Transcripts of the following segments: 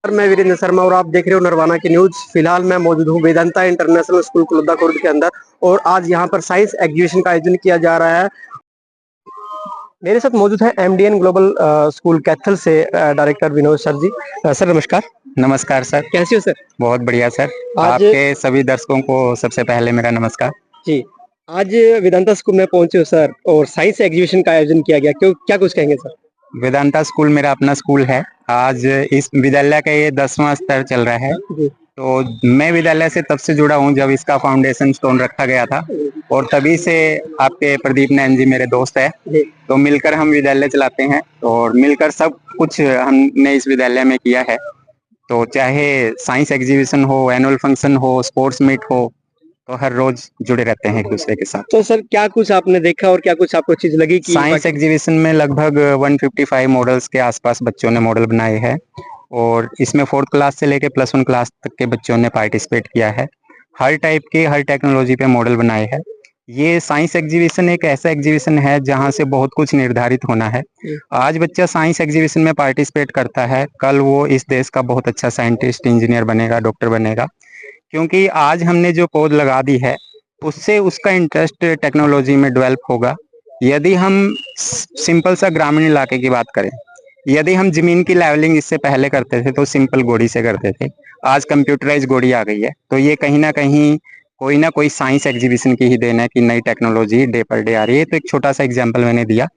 मैं वीरेंद्र शर्मा और आप देख रहे हो नरवाना की न्यूज। फिलहाल मैं मौजूद हूँ वेदांता इंटरनेशनल स्कूल कुलदा खुर्द के अंदर और आज यहाँ पर साइंस एग्जीबिशन का आयोजन किया जा रहा है। मेरे साथ मौजूद है एमडीएन ग्लोबल स्कूल कैथल से डायरेक्टर विनोद सर जी। सर नमस्कार। नमस्कार सर। कैसे हो सर? बहुत बढ़िया सर। आज आपके सभी दर्शकों को सबसे पहले मेरा नमस्कार जी। आज वेदांता स्कूल में पहुंचे हो सर और साइंस एग्जीबिशन का आयोजन किया गया, क्यों क्या कुछ कहेंगे सर? वेदांता स्कूल मेरा अपना स्कूल है। आज इस विद्यालय का ये 10वां स्तर चल रहा है। जी तो मैं विद्यालय से तब से जुड़ा हूँ जब इसका फाउंडेशन स्टोन रखा गया था और तभी से आपके प्रदीप नैन जी मेरे दोस्त है। जी तो मिलकर हम विद्यालय चलाते हैं और मिलकर सब कुछ हमने इस विद्यालय में किया है। तो चाहे साइंस एग्जीबिशन हो, एनुअल फंक्शन हो, स्पोर्ट्स मीट हो, तो हर रोज जुड़े रहते हैं एक दूसरे के साथ। तो सर क्या कुछ आपने देखा और क्या कुछ आपको चीज लगी कि साइंस एग्जीबिशन में लगभग 155 मॉडल्स के आसपास बच्चों ने मॉडल बनाए हैं और इसमें 4th क्लास से लेके +1 क्लास तक के बच्चों ने पार्टिसिपेट किया है। हर टाइप के, हर टेक्नोलॉजी पे मॉडल बनाए हैं। ये साइंस एग्जीबिशन एक ऐसा एग्जीबिशन है जहां से बहुत कुछ निर्धारित होना है। आज बच्चा साइंस एग्जीबिशन में पार्टिसिपेट करता है, कल वो इस देश का बहुत अच्छा साइंटिस्ट, इंजीनियर बनेगा, डॉक्टर बनेगा। क्योंकि आज हमने जो पौध लगा दी है उससे उसका इंटरेस्ट टेक्नोलॉजी में डेवलप होगा। यदि हम सिंपल सा ग्रामीण इलाके की बात करें, यदि हम जमीन की लेवलिंग इससे पहले करते थे तो सिंपल गोड़ी से करते थे। आज कंप्यूटराइज गोड़ी आ गई है, तो ये कहीं ना कोई साइंस एग्जीबिशन की ही देन है कि नई टेक्नोलॉजी डे पर डे आ रही है। तो एक छोटा सा एग्जांपल मैंने दिया।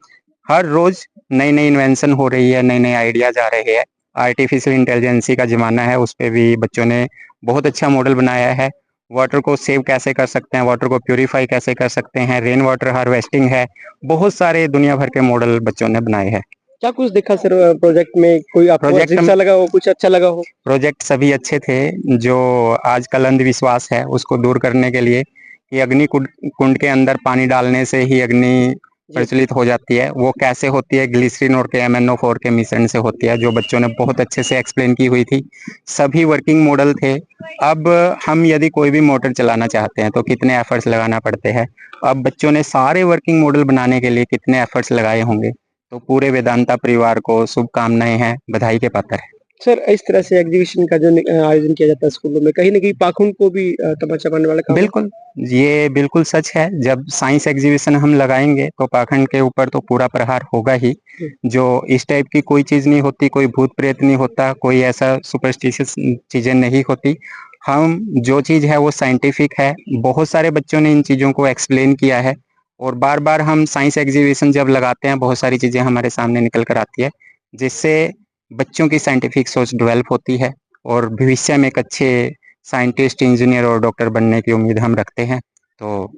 हर रोज नई नई इन्वेंशन हो रही है, नए नए आइडियाज आ रहे हैं। आर्टिफिशियल इंटेलिजेंसी का जमाना है, उस पर भी बच्चों ने बहुत अच्छा मॉडल बनाया है। वाटर को सेव कैसे कर सकते हैं, वाटर को प्यूरिफाई कैसे कर सकते हैं, रेन वाटर हार्वेस्टिंग है, बहुत सारे दुनिया भर के मॉडल बच्चों ने बनाए हैं। क्या कुछ देखा सर प्रोजेक्ट में? कोई आपको प्रोजेक्ट अजीब सा लगा हो, कुछ अच्छा लगा हो? प्रोजेक्ट सभी अच्छे थे। जो आजकल अंधविश्वास है उसको दूर करने के लिए कि अग्नि कुंड के अंदर पानी डालने से ही अग्नि प्रज्वलित हो जाती है, वो कैसे होती है, ग्लिसरीन और KMnO4 के मिश्रण से होती है, जो बच्चों ने बहुत अच्छे से एक्सप्लेन की हुई थी। सभी वर्किंग मॉडल थे। अब हम यदि कोई भी मोटर चलाना चाहते हैं तो कितने एफर्ट्स लगाना पड़ते हैं, अब बच्चों ने सारे वर्किंग मॉडल बनाने के लिए कितने एफर्ट्स लगाए होंगे। तो पूरे वेदांता परिवार को शुभकामनाएं हैं, बधाई के पात्र है। सर इस तरह से एग्जीबिशन का जो आयोजन किया जाता है स्कूलों में, कहीं ना कहीं पाखंड को भी तमाचा पाने वाला काम है। बिल्कुल, ये बिल्कुल सच है। जब साइंस एग्जीबिशन हम लगाएंगे तो पाखंड के ऊपर तो पूरा प्रहार होगा ही। जो इस टाइप की कोई चीज नहीं होती, कोई भूत प्रेत नहीं होता, कोई ऐसा सुपरस्टिशियस चीजें नहीं होती। हम जो चीज है वो साइंटिफिक है। बहुत सारे बच्चों ने इन चीजों को एक्सप्लेन किया है और बार बार हम साइंस एग्जीबिशन जब लगाते हैं बहुत सारी चीजें हमारे सामने निकल कर आती है, जिससे बच्चों की साइंटिफिक सोच डेवलप होती है और भविष्य में एक अच्छे साइंटिस्ट, इंजीनियर और डॉक्टर बनने की उम्मीद हम रखते हैं। तो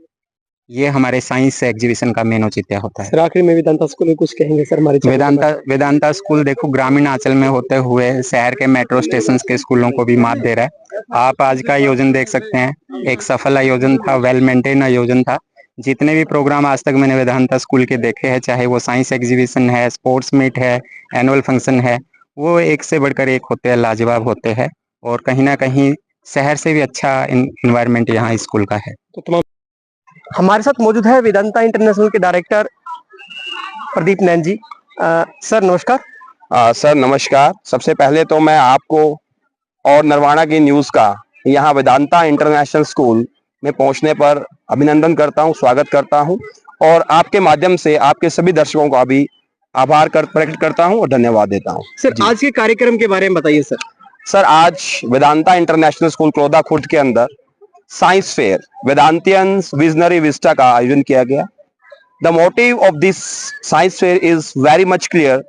ये हमारे साइंस एग्जीबिशन का मेन औचित्य होता है। सर आखिर में वेदांता स्कूल में कुछ कहेंगे सर हमारे चैनल के वेदांता बारे में? वेदांता स्कूल देखो ग्रामीण आंचल में होते हुए शहर के मेट्रो स्टेशन के स्कूलों को भी मात दे रहा है। आप आज का आयोजन देख सकते हैं, एक सफल आयोजन था, वेल मेंटेन आयोजन था। जितने भी प्रोग्राम आज तक मैंने वेदांता स्कूल के देखे हैं, चाहे वो साइंस एग्जीबिशन है, स्पोर्ट्स मीट है, एनुअल फंक्शन है, वो एक से बढ़कर एक होते हैं, लाजवाब होते हैं। और कहीं ना कहीं शहर से भी अच्छा इन्वायरमेंट यहाँ स्कूल का है। तो तमाम हमारे साथ मौजूद है वेदांता इंटरनेशनल के डायरेक्टर प्रदीप नैन जी। सर नमस्कार। सर नमस्कार। सबसे पहले तो मैं आपको और नरवाना की न्यूज़ का यहाँ वेदांता इंटरनेशनल स्कूल में पहुँचने पर अभिनंदन करता हूँ, स्वागत करता हूँ और आपके माध्यम से आपके सभी दर्शकों का भी आभार प्रकट करता हूँ और धन्यवाद देता हूँ। सर आज के कार्यक्रम के बारे में बताइए सर। सर आज वेदांता इंटरनेशनल स्कूल क्लोदा खुर्द के अंदर साइंस फेयर वेदांतियंस विजनरी विस्टा का आयोजन किया गया। The motive of this science fair is very much clear.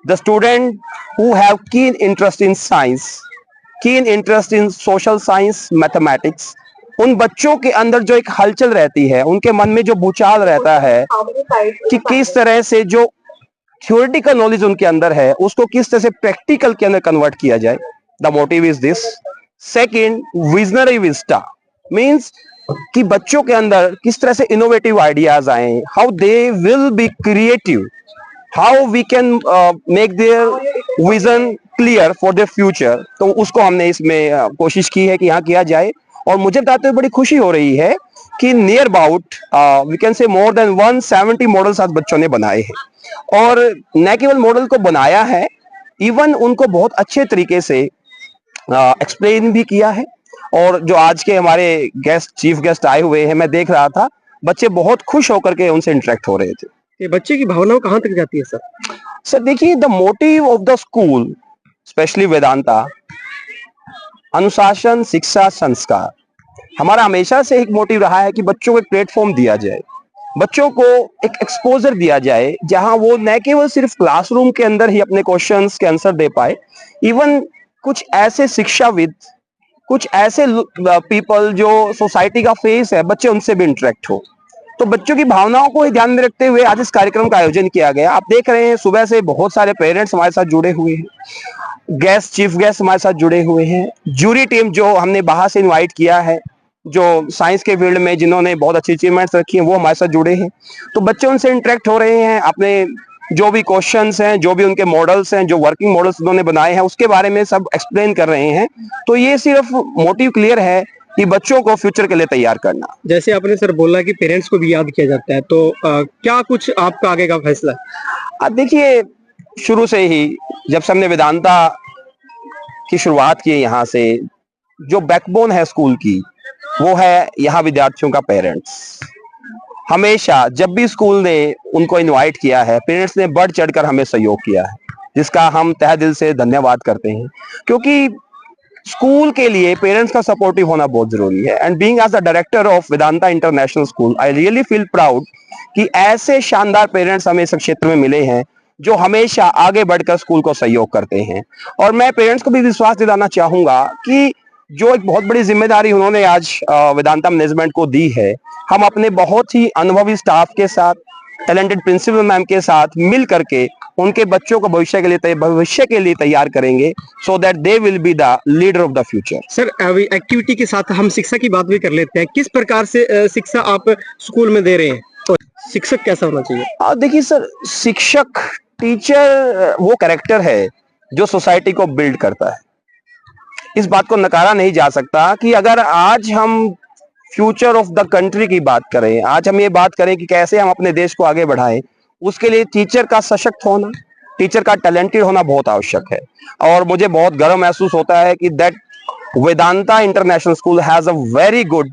The student who have keen interest in science, keen interest in social science, mathematics, उन बच्चों के अंदर जो एक हलचल रहती है, उनके मन में जो भूचाल रहता है कि किस तरह से जो थियोरेटिकल नॉलेज उनके अंदर है उसको किस तरह से प्रैक्टिकल के अंदर कन्वर्ट किया जाए, the motive is this. Second, visionary vista means कि बच्चों के अंदर किस तरह से इनोवेटिव आइडियाज आए, how they will be creative, how we can make their vision clear for their future. तो उसको हमने इसमें कोशिश की है कि यहाँ किया जाए और मुझे बताते हुए बड़ी खुशी हो रही है कि near about we can say more than 170 models आज बच्चों ने बनाए हैं और न केवल मॉडल को बनाया है, इवन उनको बहुत अच्छे तरीके से एक्सप्लेन भी किया है। और जो आज के हमारे चीफ गेस्ट आए हुए हैं, मैं देख रहा था बच्चे बहुत खुश होकर के उनसे इंटरेक्ट हो रहे थे। ये बच्चे की भावनाओं कहाँ तक जाती है सर? सर देखिए, the motive of the school specially Vedanta, अनुशासन, शिक्षा, संस्कार, हमारा हमेशा से एक मोटिव रहा है कि बच्चों को एक प्लेटफॉर्म दिया जाए, बच्चों को एक एक्सपोजर दिया जाए जहां वो न केवल सिर्फ क्लासरूम के अंदर ही अपने क्वेश्चंस के आंसर दे पाए, इवन कुछ ऐसे शिक्षाविद, कुछ ऐसे पीपल जो सोसाइटी का फेस है, बच्चे उनसे भी इंटरेक्ट हो। तो बच्चों की भावनाओं को ध्यान में रखते हुए आज इस कार्यक्रम का आयोजन किया गया। आप देख रहे हैं सुबह से बहुत सारे पेरेंट्स हमारे साथ जुड़े हुए हैं, चीफ गेस्ट हमारे साथ जुड़े हुए हैं, जूरी टीम जो हमने बाहर से इनवाइट किया है, जो साइंस के फील्ड में जिन्होंने बहुत अच्छी अचीवमेंट्स रखी हैं, वो हमारे साथ जुड़े हैं। तो बच्चे उनसे इंटरेक्ट हो रहे हैं, अपने जो भी क्वेश्चंस हैं, जो भी उनके मॉडल्स हैं, जो वर्किंग मॉडल्स उन्होंने बनाए हैं, उसके बारे में सब एक्सप्लेन कर रहे हैं। तो ये सिर्फ मोटिव क्लियर है कि बच्चों को फ्यूचर के लिए तैयार करना। जैसे आपने सर बोला कि पेरेंट्स को भी याद किया जाता है, तो क्या कुछ आपका आगे का फैसला है? देखिए, शुरू से ही जब से हमने वेदांता की शुरुआत की यहाँ से, जो बैकबोन है स्कूल की वो है यहाँ विद्यार्थियों का पेरेंट्स। हमेशा जब भी स्कूल ने उनको इनवाइट किया है, पेरेंट्स ने बढ़ चढ़कर हमें सहयोग किया है, जिसका हम तहे दिल से धन्यवाद करते हैं। क्योंकि स्कूल के लिए पेरेंट्स का सपोर्टिव होना बहुत जरूरी है। And being as the director of Vedanta international school, I really feel proud कि ऐसे शानदार पेरेंट्स हमें इस क्षेत्र में मिले हैं जो हमेशा आगे बढ़कर स्कूल को सहयोग करते हैं। और मैं पेरेंट्स को भी विश्वास दिलाना चाहूंगा कि जो एक बहुत बड़ी जिम्मेदारी उन्होंने आज वेदांता मैनेजमेंट को दी है, हम अपने बहुत ही अनुभवी स्टाफ के साथ, टैलेंटेड प्रिंसिपल मैम के साथ मिल करके उनके बच्चों को भविष्य के लिए तैयार करेंगे, so that they will be the leader of the future. Sir, अभी एक्टिविटी के साथ हम शिक्षा की बात भी कर लेते हैं। किस प्रकार से शिक्षा आप स्कूल में दे रहे हैं, और शिक्षक कैसा होना चाहिए? देखिए सर, शिक्षक, टीचर वो कैरेक्टर है जो सोसाइटी को बिल्ड करता है। इस बात को नकारा नहीं जा सकता कि अगर आज हम फ्यूचर ऑफ द कंट्री की बात करें, आज हम ये बात करें कि कैसे हम अपने देश को आगे बढ़ाएं, उसके लिए टीचर का सशक्त होना, टीचर का टैलेंटेड होना बहुत आवश्यक है। और मुझे बहुत गर्व महसूस होता है कि that Vedanta international school has a very good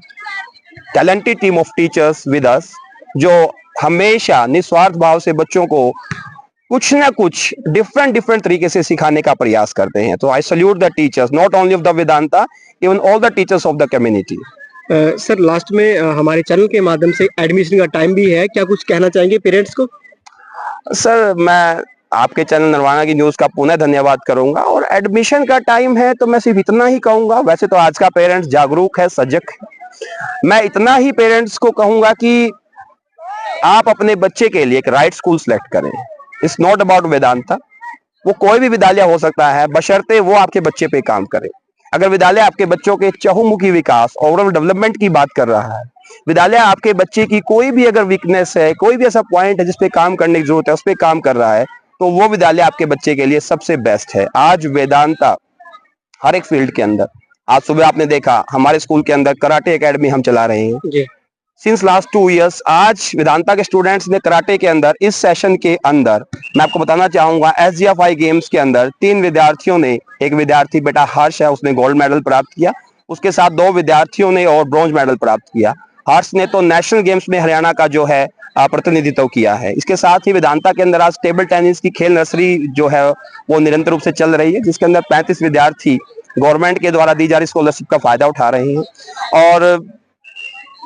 talented team of teachers with us, जो हमेशा निस्वार्थ भाव से बच्चों को कुछ ना कुछ डिफरेंट तरीके से सिखाने का प्रयास करते हैं। तो I salute the teachers, not only of the Vedanta, even all the teachers of the community. Sir, last में हमारे चैनल के माध्यम से एडमिशन का टाइम भी है, क्या कुछ कहना चाहेंगे पेरेंट्स को? सर, मैं आपके चैनल नरवाना की न्यूज का पुनः धन्यवाद करूंगा। और एडमिशन का टाइम है तो मैं सिर्फ इतना ही कहूंगा, वैसे तो आज का पेरेंट्स जागरूक है, सजग है। मैं इतना ही पेरेंट्स को कहूंगा कि आप अपने बच्चे के लिए एक राइट स्कूल सेलेक्ट करें। इट्स नॉट अबाउट वेदांता, वो कोई भी विद्यालय हो सकता है, बशर्ते वो आपके बच्चे पे काम करे। अगर विद्यालय आपके बच्चों के चहुमुखी विकास, ओवरऑल डेवलपमेंट की बात कर रहा है, विद्यालय आपके बच्चे की कोई भी अगर वीकनेस है, कोई भी ऐसा पॉइंट है जिसपे काम करने की जरूरत है, उस पर काम कर रहा है, तो वो विद्यालय आपके बच्चे के लिए सबसे बेस्ट है। आज वेदांता हर एक फील्ड के अंदर, आज सुबह आपने देखा हमारे स्कूल के अंदर कराटे एकेडमी हम चला रहे हैं सिंस लास्ट 2 years। आज वेदांता के स्टूडेंट्स ने कराटे के अंदर, इस सेशन के अंदर मैं आपको बताना चाहूंगा, SGFI गेम्स के अंदर 3 विद्यार्थियों ने, एक विद्यार्थी बेटा हर्ष है, उसने गोल्ड मेडल प्राप्त किया, उसके साथ 2 विद्यार्थियों ने और ब्रॉन्ज मेडल प्राप्त किया। हर्ष ने तो नेशनल गेम्स में हरियाणा का जो है प्रतिनिधित्व किया है। इसके साथ ही वेदांता के अंदर आज टेबल टेनिस की खेल नर्सरी जो है वो निरंतर रूप से चल रही है, जिसके अंदर 35 विद्यार्थी गवर्नमेंट के द्वारा दी जा रही स्कॉलरशिप का फायदा उठा रहे हैं। और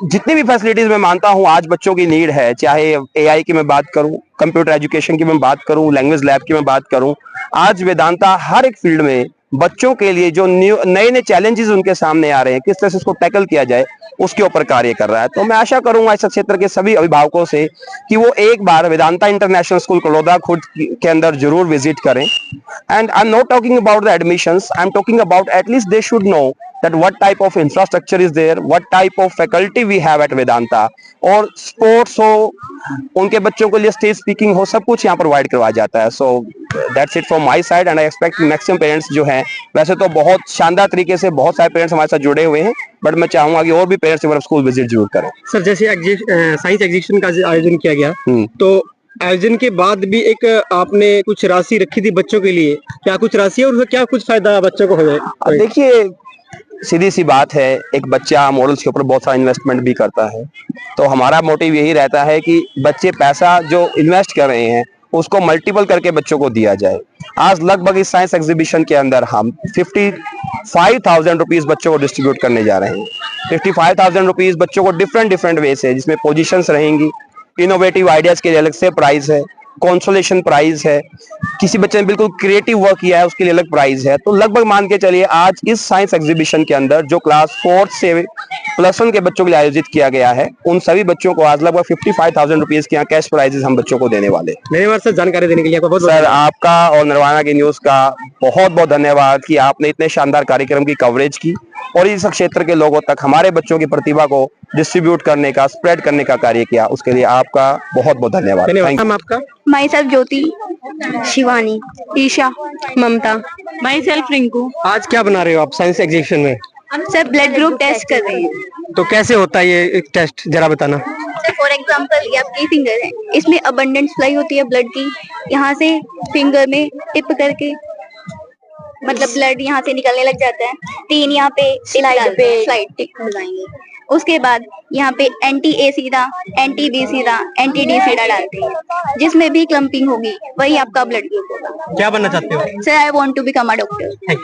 जितनी भी फैसिलिटीज मैं मानता हूं आज बच्चों की नीड है, चाहे AI की मैं बात करूं, कंप्यूटर एजुकेशन की मैं बात करूं, लैंग्वेज लैब की मैं बात करूं, आज वेदांता हर एक फील्ड में बच्चों के लिए जो नए चैलेंजेस उनके सामने आ रहे हैं, किस तरह से उसको टैकल किया जाए, उसके ऊपर कार्य कर रहा है। तो मैं आशा करूंगा इस क्षेत्र के सभी अभिभावकों से कि वो एक बार वेदांता इंटरनेशनल स्कूल कलोदा खुद के अंदर जरूर विजिट करें। And I am not talking about the admissions, I am talking about at least they should know that what type of infrastructure is there, what type of faculty we have at Vedanta, और sports हो, उनके बच्चों के लिए stage speaking हो, सब कुछ यहाँ प्रोवाइड करवाया जाता है। So that's it from my side and I expect maximum parents जो हैं, वैसे तो बहुत शानदार तरीके से बहुत सारे पेरेंट्स हमारे साथ जुड़े हुए हैं, बट मैं चाहूंगा कि और भी पेरेंट्स स्कूल विजिट जरूर करें। सर, जैसे साइंस एग्जीबिशन का आयोजन किया गया, तो आयोजन के बाद भी एक आपने कुछ राशि रखी थी बच्चों के लिए, क्या कुछ राशि है और उसका क्या कुछ फायदा बच्चों को हो जाए? अब देखिए, सीधी सी बात है, एक बच्चा मॉडल्स के ऊपर बहुत सारा इन्वेस्टमेंट भी करता है, तो हमारा मोटिव यही रहता है कि बच्चे पैसा जो इन्वेस्ट कर रहे हैं उसको मल्टीपल करके बच्चों को दिया जाए। आज लगभग इस साइंस एग्जीबिशन के अंदर हम 55,000 रुपीज बच्चों को डिस्ट्रीब्यूट करने जा रहे हैं। 55,000 रुपीज बच्चों को डिफरेंट वे से, जिसमें पोजीशंस रहेंगी, इनोवेटिव आइडियाज के लिए अलग से प्राइज है, कंसोलेशन प्राइज है, किसी बच्चे ने बिल्कुल क्रिएटिव वर्क किया है उसके लिए अलग प्राइज है। तो लगभग मान के चलिए आज इस साइंस एग्जीबिशन के अंदर जो क्लास 4 से +1 के बच्चों के लिए आयोजित किया गया है, उन सभी बच्चों को आज लगभग 55,000 रुपीज के यहाँ कैश प्राइजेस हम बच्चों को देने वाले। मेरे बार से जानकारी देने के लिए आपका बहुत सर, आपका और निर्वाणा की न्यूज का बहुत बहुत धन्यवाद कि आपने इतने शानदार कार्यक्रम की कवरेज की और इस क्षेत्र के लोगों तक हमारे बच्चों की प्रतिभा को डिस्ट्रीब्यूट करने का, स्प्रेड करने का कार्य किया, उसके लिए आपका बहुत बहुत धन्यवाद। धन्यवाद। नाम आपका? Myself Jyoti, Shivani, Isha, Mamta, myself Rinku. आज क्या बना रहे हो आप साइंस एग्जीबिशन में? सर ब्लड ग्रुप टेस्ट कर रहे हैं। तो कैसे होता है ये टेस्ट, जरा बताना। फॉर एग्जांपल ये आपकी फिंगर है, इसमें अबंडेंट सप्लाई होती है ब्लड की, यहाँ से फिंगर में टिप करके मतलब ब्लड यहाँ से निकलने लग जाता है। 3 यहाँ पे स्लाइड टिप लगाएंगे, उसके बाद यहाँ पे एंटी ए सीधा, एंटी बी सीधा, एंटी डी सीधा डालते हैं, जिसमें भी क्लम्पिंग होगी वही आपका ब्लड ग्रुप होगा। क्या बनना चाहते हो? Sir I want to become a doctor.